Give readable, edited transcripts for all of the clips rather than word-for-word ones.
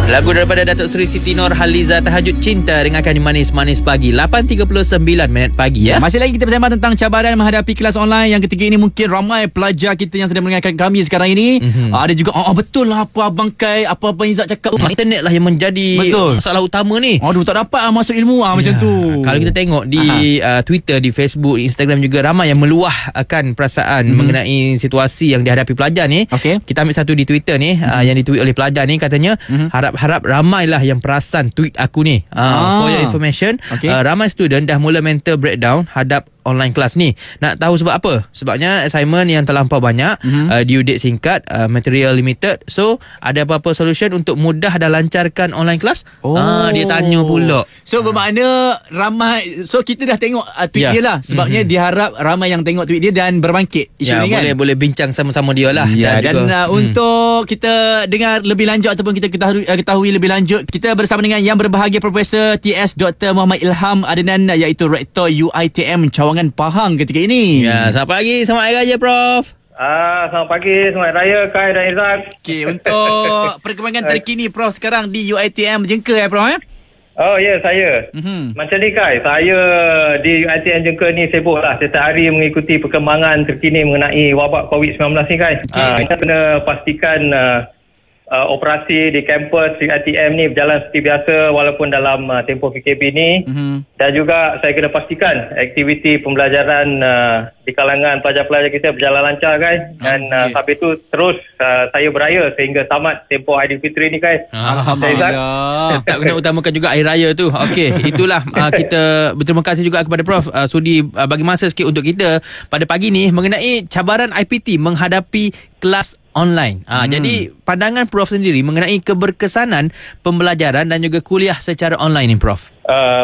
Lagu daripada Datuk Seri Siti Nurhaliza, Tahajud Cinta, dengarkan di Manis-Manis Pagi, 8.39 pagi ya. Masih lagi kita bersama tentang cabaran menghadapi kelas online. Yang ketiga ini mungkin ramai pelajar kita yang sedang mendengarkan kami sekarang ini. Ada juga betul lah apa Abang Kai, apa Abang Izzat cakap. Internet lah yang menjadi masalah utama ni. Aduh, tak dapat masuk ilmu macam tu. Kalau kita tengok di Twitter, di Facebook, Instagram juga ramai yang meluahkan perasaan mengenai situasi yang dihadapi pelajar ni. Kita ambil satu di Twitter ni, yang ditweet oleh pelajar ni, katanya harap ramailah yang perasan tweet aku ni. For your information, ramai student dah mula mental breakdown hadap online kelas ni. Nak tahu sebab apa? Sebabnya assignment yang terlampau banyak, due date singkat, material limited. So, ada apa-apa solution untuk mudah dan lancarkan online kelas? Dia tanya pula. So, bermakna ramai. So, kita dah tengok tweet dia lah. Sebabnya diharap ramai yang tengok tweet dia dan berbangkit isu ni kan? Boleh bincang sama-sama dia lah. Dan untuk kita dengar lebih lanjut ataupun kita ketahui lebih lanjut, kita bersama dengan yang berbahagia Profesor TS Dr. Muhammad Ilham Adnan, iaitu Rektor UiTM Cawangan Pahang ketika ini. Selamat pagi, selamat Hari Raya Prof. Selamat pagi, selamat Raya Kai dan Izzat. Untuk perkembangan terkini Prof sekarang di UiTM Jengka Prof Oh ya, saya. Macam ni Kai, saya di UiTM Jengka ni sibuk lah setiap hari mengikuti perkembangan terkini mengenai wabak COVID-19 ni Kai. Kita kena pastikan operasi di kampus di UiTM ni berjalan seperti biasa walaupun dalam tempoh PKP ni. Dan juga saya kena pastikan aktiviti pembelajaran di kalangan pelajar-pelajar kita berjalan lancar kan. Dan sampai itu terus saya beraya sehingga tamat tempoh Aidilfitri ni kan. Alhamdulillah. Tak kena utamakan juga Hari Raya tu. Okey, itulah kita berterima kasih juga kepada Prof sudi bagi masa sikit untuk kita pada pagi ni mengenai cabaran IPT menghadapi kelas online. Jadi pandangan Prof sendiri mengenai keberkesanan pembelajaran dan juga kuliah secara online ni Prof.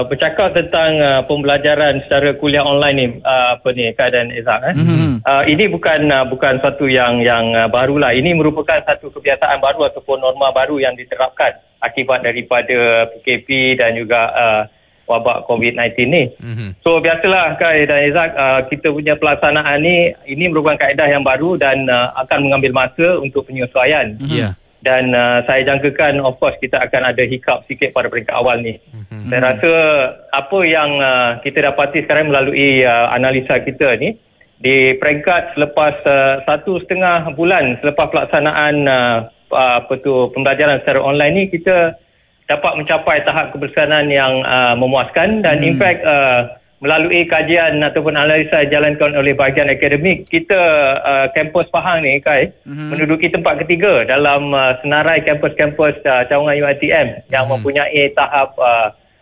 Bercakap tentang pembelajaran secara kuliah online ni, Kai dan Izzat, ini bukan satu yang barulah. Ini merupakan satu kebiasaan baru ataupun norma baru yang diterapkan akibat daripada PKP dan juga wabak COVID-19 ni. So biasalah Kai dan Izzat, kita punya pelaksanaan ni, ini merupakan kaedah yang baru dan akan mengambil masa untuk penyesuaian. Dan saya jangkakan of course kita akan ada hiccup sikit pada peringkat awal ni. Saya rasa apa yang kita dapati sekarang melalui analisa kita ni, di peringkat selepas 1.5 bulan selepas pelaksanaan pembelajaran secara online ni, kita dapat mencapai tahap keberkesanan yang memuaskan. Dan in fact melalui kajian ataupun analisa dijalankan oleh bahagian akademik, kita kampus Pahang ni Kai menduduki tempat ketiga dalam senarai kampus-kampus cawangan UiTM yang mempunyai tahap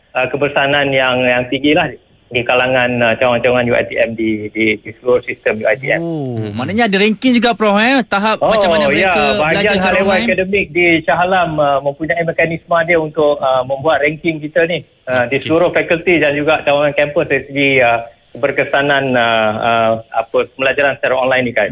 keberkesanan yang tinggi lah di kalangan cawangan-cawangan UiTM di seluruh sistem UiTM. Maknanya ada ranking juga Prof tahap macam mana mereka belajar secara online. Akademik di Shah Alam mempunyai mekanisme dia untuk membuat ranking kita ni di seluruh fakulti dan juga cawangan kampus dari segi keberkesanan pembelajaran secara online ni kan.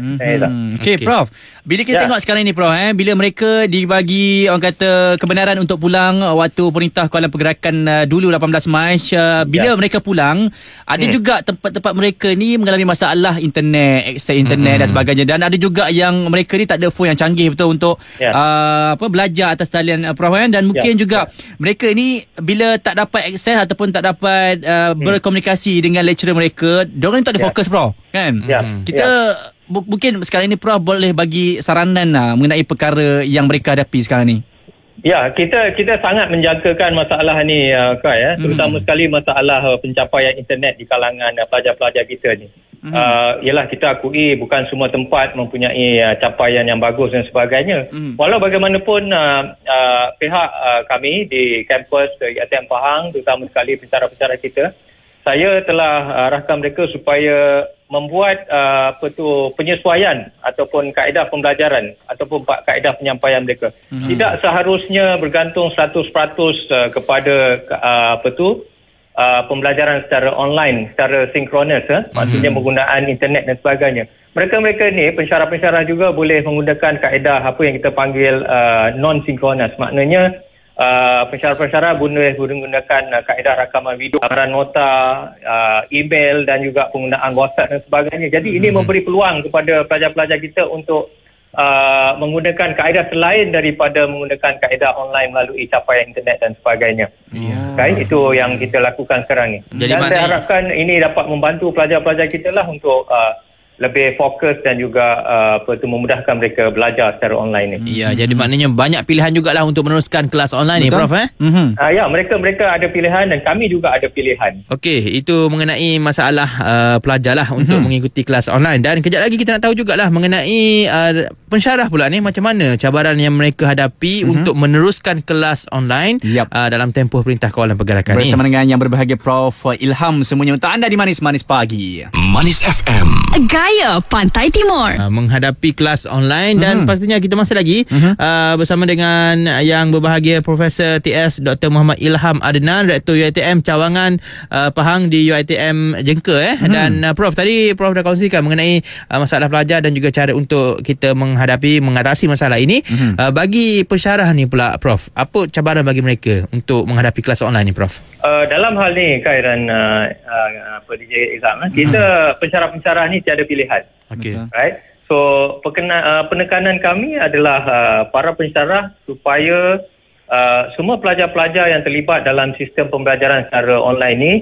Prof, bila kita tengok sekarang ni Prof, bila mereka dibagi orang kata kebenaran untuk pulang waktu Perintah Kawalan Pergerakan dulu 18 Mac, bila mereka pulang, ada juga tempat-tempat mereka ni mengalami masalah internet, akses internet dan sebagainya, dan ada juga yang mereka ni tak ada phone yang canggih betul untuk belajar atas talian Prof, dan mungkin juga mereka ni bila tak dapat akses ataupun tak dapat berkomunikasi dengan lecturer mereka, diorang tak ada fokus Prof kan. Kita mungkin sekarang ni Prof boleh bagi saranan mengenai perkara yang mereka hadapi sekarang ni. Kita sangat menjangkakan masalah ni Kai, terutama sekali masalah pencapaian internet di kalangan pelajar-pelajar kita ni. Yalah, kita akui bukan semua tempat mempunyai capaian yang bagus dan sebagainya. Walau bagaimanapun pihak kami di kampus UiTM Pahang, terutama sekali pencara-pencara kita, saya telah arahkan mereka supaya membuat penyesuaian ataupun kaedah pembelajaran ataupun kaedah penyampaian mereka. Tidak seharusnya bergantung 100% kepada pembelajaran secara online, secara sinkronis, maksudnya menggunakan internet dan sebagainya. Mereka-mereka ni, pensyarah-pensyarah juga boleh menggunakan kaedah apa yang kita panggil non-sinkronis. Maknanya pensyarah-pensyarah boleh menggunakan kaedah rakaman video, rakaman nota, email dan juga penggunaan WhatsApp dan sebagainya. Jadi ini memberi peluang kepada pelajar-pelajar kita untuk menggunakan kaedah selain daripada menggunakan kaedah online melalui capaian internet dan sebagainya. Kan itu yang kita lakukan sekarang ni. Jadi dan saya harapkan ini dapat membantu pelajar-pelajar kita lah untuk lebih fokus dan juga memudahkan mereka belajar secara online ni. Ya, jadi maknanya banyak pilihan jugalah untuk meneruskan kelas online. Betul? Ni Prof ya, mereka ada pilihan dan kami juga ada pilihan. Okey, itu mengenai masalah pelajar lah untuk mengikuti kelas online. Dan kejap lagi kita nak tahu jugalah mengenai pensyarah pula ni, macam mana cabaran yang mereka hadapi untuk meneruskan kelas online dalam tempoh Perintah Kawalan Pergerakan bersama dengan yang berbahagia Prof Ilham semuanya untuk anda di Manis Pagi. Manis FM, Gaya Pantai Timur. Menghadapi kelas online dan pastinya kita masih lagi bersama dengan yang berbahagia Profesor TS Dr. Muhammad Ilham Adnan, Rektor UiTM Cawangan Pahang di UiTM Jengka dan Prof tadi Prof dah kongsikan mengenai masalah pelajar dan juga cara untuk kita mengatasi masalah ini. Bagi pensyarah ni pula Prof, apa cabaran bagi mereka untuk menghadapi kelas online ni Prof? Dalam hal ni Kairan DJ Izam, kita pensyarah-pensyarah ni tiada pilihan. Right? So penekanan kami adalah para pensyarah supaya semua pelajar-pelajar yang terlibat dalam sistem pembelajaran secara online ni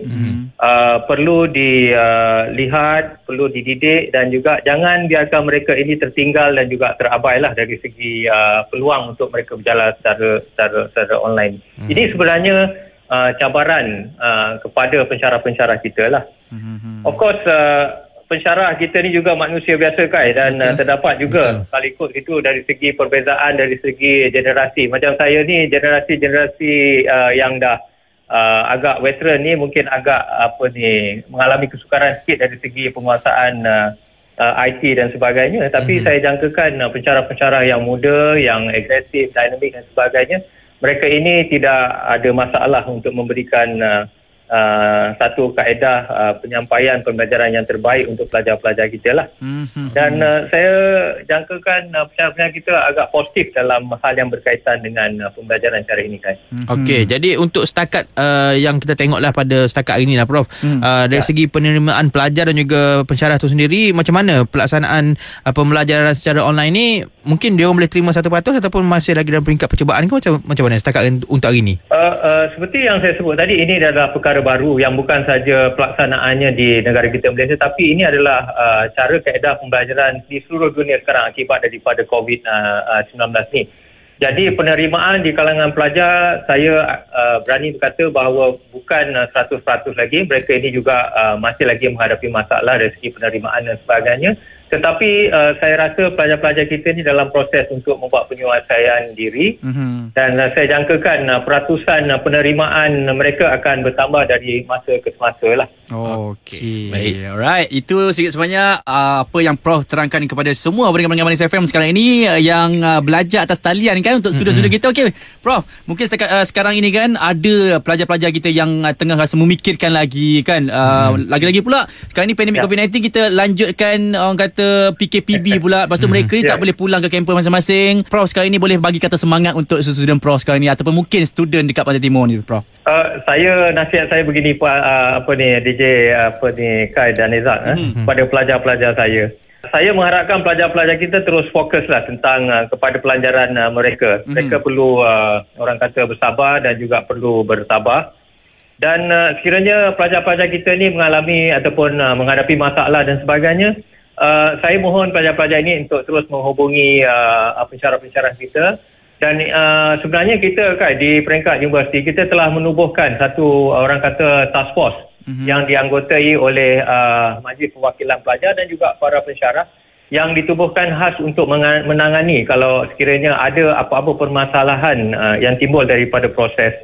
perlu dilihat, perlu dididik dan juga jangan biarkan mereka ini tertinggal dan juga terabailah dari segi peluang untuk mereka berjalan secara online. Ini sebenarnya cabaran kepada pensyarah-pensyarah kita lah. Of course pensyarah kita ni juga manusia biasa Kai dan terdapat juga kalikut itu dari segi perbezaan dari segi generasi. Macam saya ni generasi yang dah agak veteran ni mungkin agak mengalami kesukaran sikit dari segi penguasaan IT dan sebagainya, tapi saya jangkakan pensyarah-pensyarah yang muda, yang agresif, dinamik dan sebagainya, mereka ini tidak ada masalah untuk memberikan satu kaedah penyampaian pembelajaran yang terbaik untuk pelajar-pelajar kita lah. Dan saya jangkakan pensyarah kita agak positif dalam hal yang berkaitan dengan pembelajaran cara ini kan. Okey, jadi untuk setakat yang kita tengoklah pada setakat hari ni lah Prof, dari segi penerimaan pelajar dan juga pensyarah tu sendiri, macam mana pelaksanaan pembelajaran secara online ni? Mungkin dia orang boleh terima 100% ataupun masih lagi dalam peringkat percubaan ke macam mana setakat untuk hari ni? Seperti yang saya sebut tadi, ini adalah perkara baru yang bukan saja pelaksanaannya di negara kita Malaysia, tapi ini adalah cara kaedah pembelajaran di seluruh dunia sekarang akibat daripada COVID-19 ni. Jadi penerimaan di kalangan pelajar, saya berani berkata bahawa bukan 100% lagi. Mereka ini juga masih lagi menghadapi masalah dari segi penerimaan dan sebagainya. Tetapi saya rasa pelajar-pelajar kita ni dalam proses untuk membuat penyelesaian diri dan saya jangkakan peratusan penerimaan mereka akan bertambah dari masa ke semasa lah. Okey. Baik. Alright. Itu sedikit sebanyak apa yang Prof terangkan kepada semua pendengar Manis FM sekarang ini yang belajar atas talian kan untuk student-student kita. Okey, Prof, mungkin sekarang ini kan ada pelajar-pelajar kita yang tengah rasa memikirkan lagi kan. Lagi-lagi pula sekarang ni pandemik COVID-19, kita lanjutkan orang kata PKPB pula. Lepas tu mereka ni tak boleh pulang ke kampus masing-masing. Prof sekarang ni boleh bagi kata semangat untuk student Prof sekarang ni ataupun mungkin student dekat Pantai Timur ni Prof. Nasihat saya begini DJ Kai dan Izak pada pelajar-pelajar saya. Saya mengharapkan pelajar-pelajar kita terus fokuslah tentang kepada pelajaran mereka. Mereka perlu orang kata bersabar dan juga perlu bertabah. Dan sekiranya pelajar-pelajar kita ni mengalami ataupun menghadapi masalah dan sebagainya, saya mohon pelajar-pelajar ini untuk terus menghubungi pensyarah-pensyarah kita. Dan sebenarnya kita kan di peringkat universiti kita telah menubuhkan satu orang kata task force yang dianggotai oleh Majlis Perwakilan Pelajar dan juga para pensyarah yang ditubuhkan khas untuk menangani kalau sekiranya ada apa-apa permasalahan yang timbul daripada proses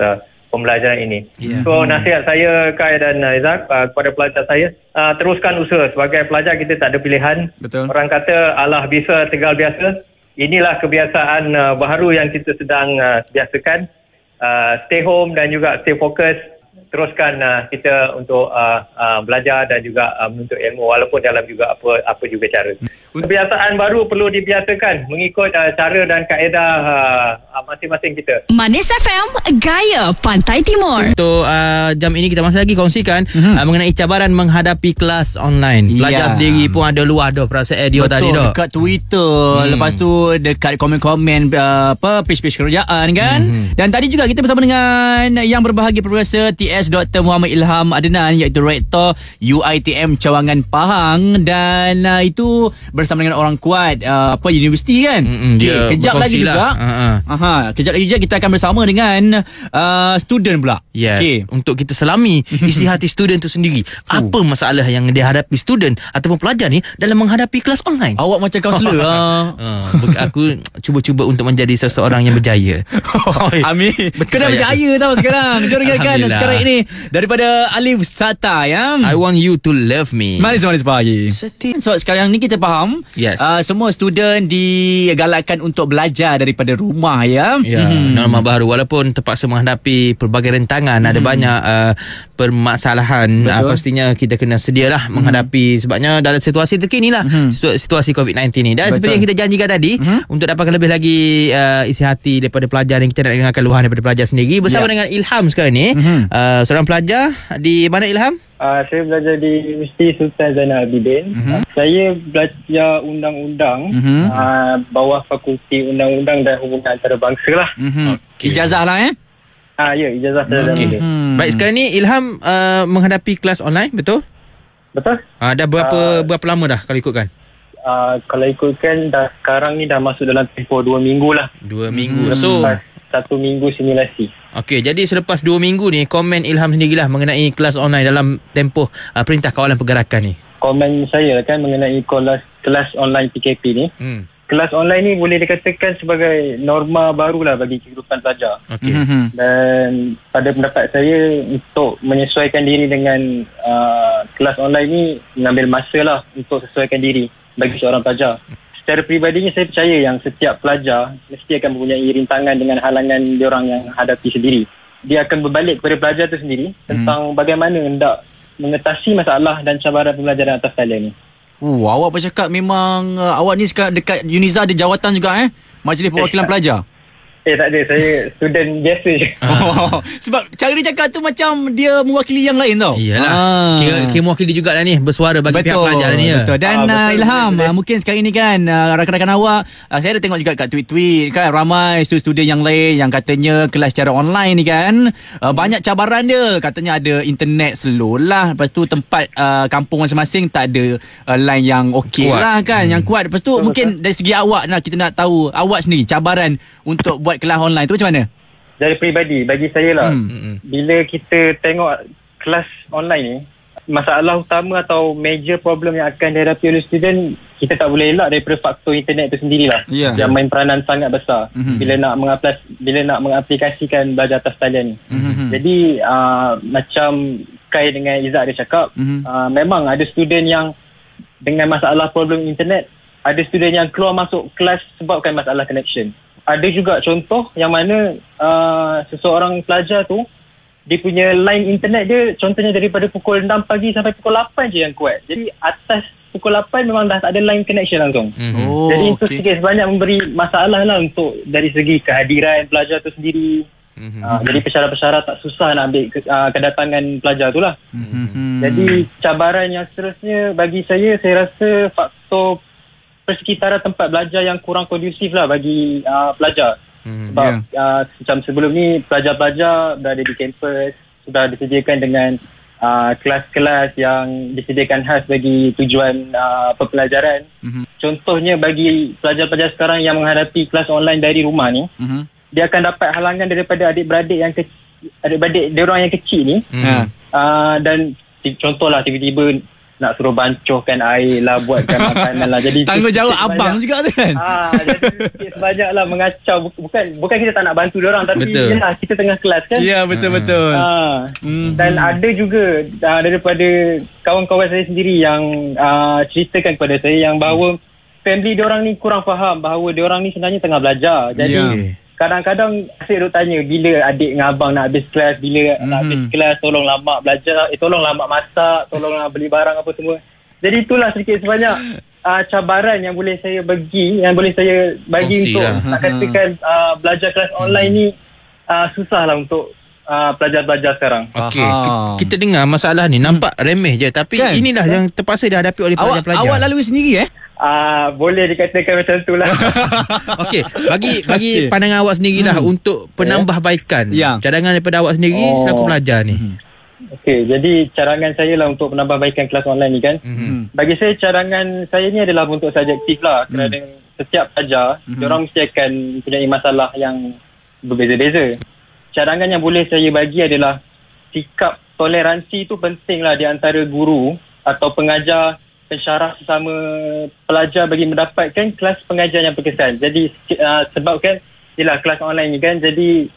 pembelajaran ini. So nasihat saya Kai dan Izak kepada pelajar saya, teruskan usaha. Sebagai pelajar kita tak ada pilihan. Betul. Orang kata Allah bisa tegal biasa. Inilah kebiasaan baru yang kita sedang biasakan. Stay home dan juga stay fokus. Teruskan kita untuk belajar dan juga menuntut ilmu walaupun dalam juga apa juga cara. Kebiasaan baru perlu dibiasakan mengikut cara dan kaedah masing-masing kita. Manis FM, Gaya Pantai Timur. Untuk jam ini kita masih lagi kongsikan mengenai cabaran menghadapi kelas online. Pelajar sendiri pun ada luar dah perasaan dia tadi dah. Dekat Twitter, lepas tu dekat komen-komen page-page kerajaan kan. Dan tadi juga kita bersama dengan yang berbahagia Profesor TS Dr. Muhammad Ilham Adnan, iaitu Rektor UiTM Cawangan Pahang, dan itu bersama dengan orang kuat universiti kan. Dia kejap lagi lah. juga. Kejap lagi juga kita akan bersama dengan student pula. Yes. Untuk kita selami isi hati student tu sendiri. Apa masalah yang dihadapi student ataupun pelajar ni dalam menghadapi kelas online? Awak macam kaunselor. Aku cuba-cuba untuk menjadi seseorang yang berjaya. Amin. Kena berjaya tau sekarang. Jom dengarkan sekarang ini daripada Alif Sata ya. I want you to love me. Manis pagi. So sekarang ni kita faham semua student digalakkan untuk belajar daripada rumah ya. Norma baru walaupun terpaksa menghadapi pelbagai rentangan, ada banyak permasalahan. Pastinya kita kena sedialah menghadapi, sebabnya dalam situasi terkini lah, situasi COVID-19 ni. Dan seperti yang kita janjikan tadi, untuk dapatkan lebih lagi isi hati daripada pelajar yang kita nak dengarkan luahan daripada pelajar sendiri, bersama dengan Ilham sekarang ni. Seorang pelajar di mana, Ilham? Saya belajar di Universiti Sultan Zainal Abidin. Saya belajar undang-undang bawah Fakulti Undang-Undang dan Hubungan Antarabangsa lah. Ijazah lah ya, ijazah saya. Baik, sekarang ni Ilham menghadapi kelas online, betul? Betul. Dah berapa lama dah kalau ikutkan? Kalau ikutkan sekarang ni dah masuk dalam tempoh 2 minggu lah. 2 minggu. So 1 minggu simulasi. Okey, jadi selepas 2 minggu ni, komen Ilham sendirilah mengenai kelas online dalam tempoh Perintah Kawalan Pergerakan ni. Komen saya kan mengenai kelas online PKP ni. Kelas online ni boleh dikatakan sebagai norma barulah bagi kehidupan pelajar. Okey. Dan pada pendapat saya, untuk menyesuaikan diri dengan kelas online ni, mengambil masa lah untuk sesuaikan diri bagi seorang pelajar. Secara peribadinya saya percaya yang setiap pelajar mesti akan mempunyai rintangan dengan halangan diorang yang hadapi sendiri. Dia akan berbalik kepada pelajar tu sendiri tentang bagaimana hendak mengatasi masalah dan cabaran pembelajaran atas talian ni. Awak bercakap memang awak ni sekarang dekat UNIZA ada jawatan juga Majlis Perwakilan Pelajar. Tak ada, saya student biasa je. Sebab cara dia cakap tu macam dia mewakili yang lain tau. Iyalah. Kira mewakili jugalah ni, bersuara bagi pihak pelajar ni. Betul. Dan Ilham, mungkin sekarang ni kan rakan-rakan awak, saya ada tengok juga kat tweet-tweet kan, ramai student yang lain yang katanya kelas secara online ni kan, banyak cabaran dia. Katanya ada internet slow lah, lepas tu tempat kampung masing-masing tak ada line yang okey lah kan, yang kuat. Lepas tu mungkin dari segi awak kita nak tahu awak sendiri cabaran untuk buat kelas online tu macam mana? Dari peribadi, bagi saya lah, bila kita tengok kelas online ni, masalah utama atau major problem yang akan dihadapi oleh student, kita tak boleh elak daripada faktor internet tu sendirilah, yang main peranan sangat besar bila nak mengaplikasikan belajar atas talian ni. Jadi macam Kai dengan Izzat ada cakap, memang ada student yang dengan masalah problem internet, ada student yang keluar masuk kelas sebabkan masalah connection. Ada juga contoh yang mana seseorang pelajar tu, dia punya line internet dia contohnya daripada pukul 6 pagi sampai pukul 8 je yang kuat. Jadi atas pukul 8 memang dah tak ada line connection langsung. Jadi itu sedikit sebanyak memberi masalah lah untuk dari segi kehadiran pelajar tu sendiri. Jadi pesara-pesara tak susah nak ambil kedatangan pelajar tu lah. Jadi cabaran yang seterusnya bagi saya rasa faktor persekitaran tempat belajar yang kurang kondusif lah bagi pelajar. Sebab macam sebelum ni pelajar-pelajar berada di kampus, sudah disediakan dengan kelas-kelas yang disediakan khas bagi tujuan pembelajaran. Contohnya bagi pelajar-pelajar sekarang yang menghadapi kelas online dari rumah ni, dia akan dapat halangan daripada adik-beradik diorang yang kecil ni. Dan contohlah tiba-tiba nak suruh bancuhkan air lah, buatkan makanan lah. Jadi tanggungjawab abang juga tu kan. Jadi sebanyak lah mengacau. Bukan kita tak nak bantu diorang, tapi yelah, kita tengah kelas kan. Ya, betul-betul. Dan ada juga daripada kawan-kawan saya sendiri yang ceritakan kepada saya yang bahawa family diorang ni kurang faham bahawa diorang ni sebenarnya tengah belajar. Jadi kadang-kadang asyik duk tanya bila adik dengan abang nak habis kelas, bila nak habis kelas, tolonglah mak belajar, tolonglah mak masak, tolonglah beli barang apa semua. Jadi itulah sedikit sebanyak cabaran yang boleh saya bagi Kongsi untuk lah. nak katakan belajar kelas online ni susah lah untuk pelajar-pelajar sekarang. Okey, kita dengar masalah ni nampak remeh je, tapi Kan? inilah yang terpaksa dihadapi oleh pelajar-pelajar. Awak lalui sendiri Boleh dikatakan macam tu lah. Okey, bagi pandangan awak sendirilah untuk penambahbaikan. Cadangan daripada awak sendiri selaku pelajar ni. Okey, jadi cadangan saya lah untuk menambahbaikan kelas online ni kan. Bagi saya cadangan saya ni adalah untuk subjektif lah. Kerana setiap pelajar, diorang mesti akan mempunyai masalah yang berbeza-beza. Cadangan yang boleh saya bagi adalah sikap toleransi tu penting lah di antara guru atau pengajar, pensyarah sesama pelajar bagi mendapatkan kelas pengajar yang berkesan. Jadi sebabkan ialah kelas online ni kan, jadi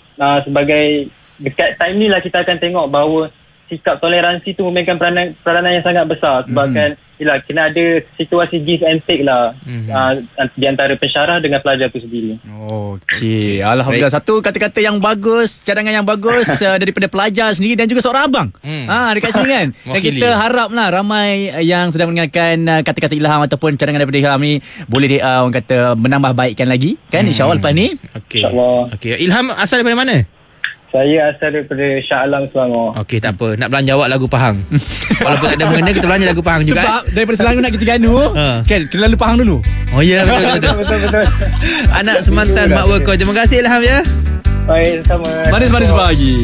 sebagai dekat time ni lah kita akan tengok bahawa sikap toleransi tu memainkan peranan yang sangat besar. Sebabkan ialah kena ada situasi give and take lah di antara pensyarah dengan pelajar tu sendiri. Okey, alhamdulillah. Satu kata-kata yang bagus, cadangan yang bagus daripada pelajar sendiri dan juga seorang abang dekat sini kan. Dan kita haraplah ramai yang sedang mendengarkan kata-kata ilham ataupun cadangan daripada Ilham ni boleh orang kata menambah baikkan lagi kan, insya-Allah lepas ni. Okey. Ilham asal daripada mana? Saya asal daripada Shah Alam, Selangor. Okey, tak apa. Nak belanja awak lagu Pahang. Walaupun tak ada mengena, kita belanja lagu Pahang juga. Sebab daripada Selangor nak ke Terengganu kan, kena lalu Pahang dulu. Oh ya, betul. Anak semantan Mak Weko. Terima kasih Ilham ya. Baik, sama. Manis-manis pagi.